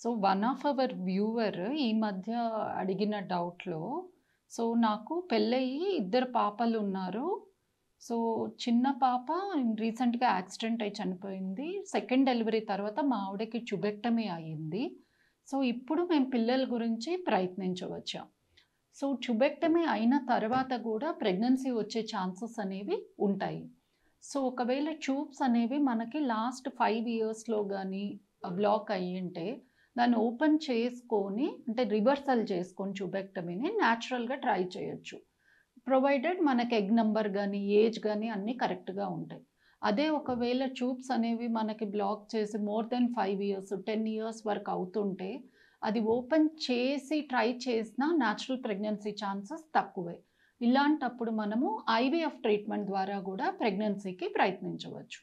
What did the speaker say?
So, one of our viewer ఈ మధ్య అడిగిన డౌట్‌లో, సో, నాకు పెళ్ళయ్యి ఇద్దరు పాపలున్నారు. సో, చిన్న పాప రీసెంట్‌గా యాక్సిడెంట్ అయ్యి చనిపోయింది. సెకండ్ డెలివరీ తర్వాత మా ఆవిడకి ట్యూబెక్టమీ అయింది. సో, ఇప్పుడు మేము పిల్లల గురించి ప్రయత్నించవచ్చా? సో, ట్యూబెక్టమీ అయిన తర్వాత గూడా ప్రెగ్నెన్సీ వచ్చే ఛాన్సెస్ అనేవి ఉంటాయి. సో, ఒకవేళ ట్యూబ్స్ అనేవి మనకి లాస్ట్ 5 ఇయర్స్‌లో గాని బ్లాక్ అయ్యుంటే, దాన్ని ఓపెన్ చేసుకొని అంటే రివర్సల్ చేసుకొని ట్యూబెక్టమీని న్యాచురల్‌గా ట్రై చేయొచ్చు. ప్రొవైడెడ్ మనకి ఎగ్ నంబర్ గాని, ఏజ్ గాని అన్నీ కరెక్ట్‌గా ఉంటాయి. అదే ఒకవేళ ట్యూబ్స్ అనేవి మనకి బ్లాక్ చేసి మోర్ దెన్ 5 ఇయర్స్, 10 ఇయర్స్ వరకు అవుతుంటే, అది ఓపెన్ చేసి ట్రై చేసినా న్యాచురల్ ప్రెగ్నెన్సీ ఛాన్సెస్ తక్కువే. ఇలాంటప్పుడు మనము ఐవీఎఫ్ ట్రీట్మెంట్ ద్వారా గూడా ప్రెగ్నెన్సీకి ప్రయత్నించవచ్చు.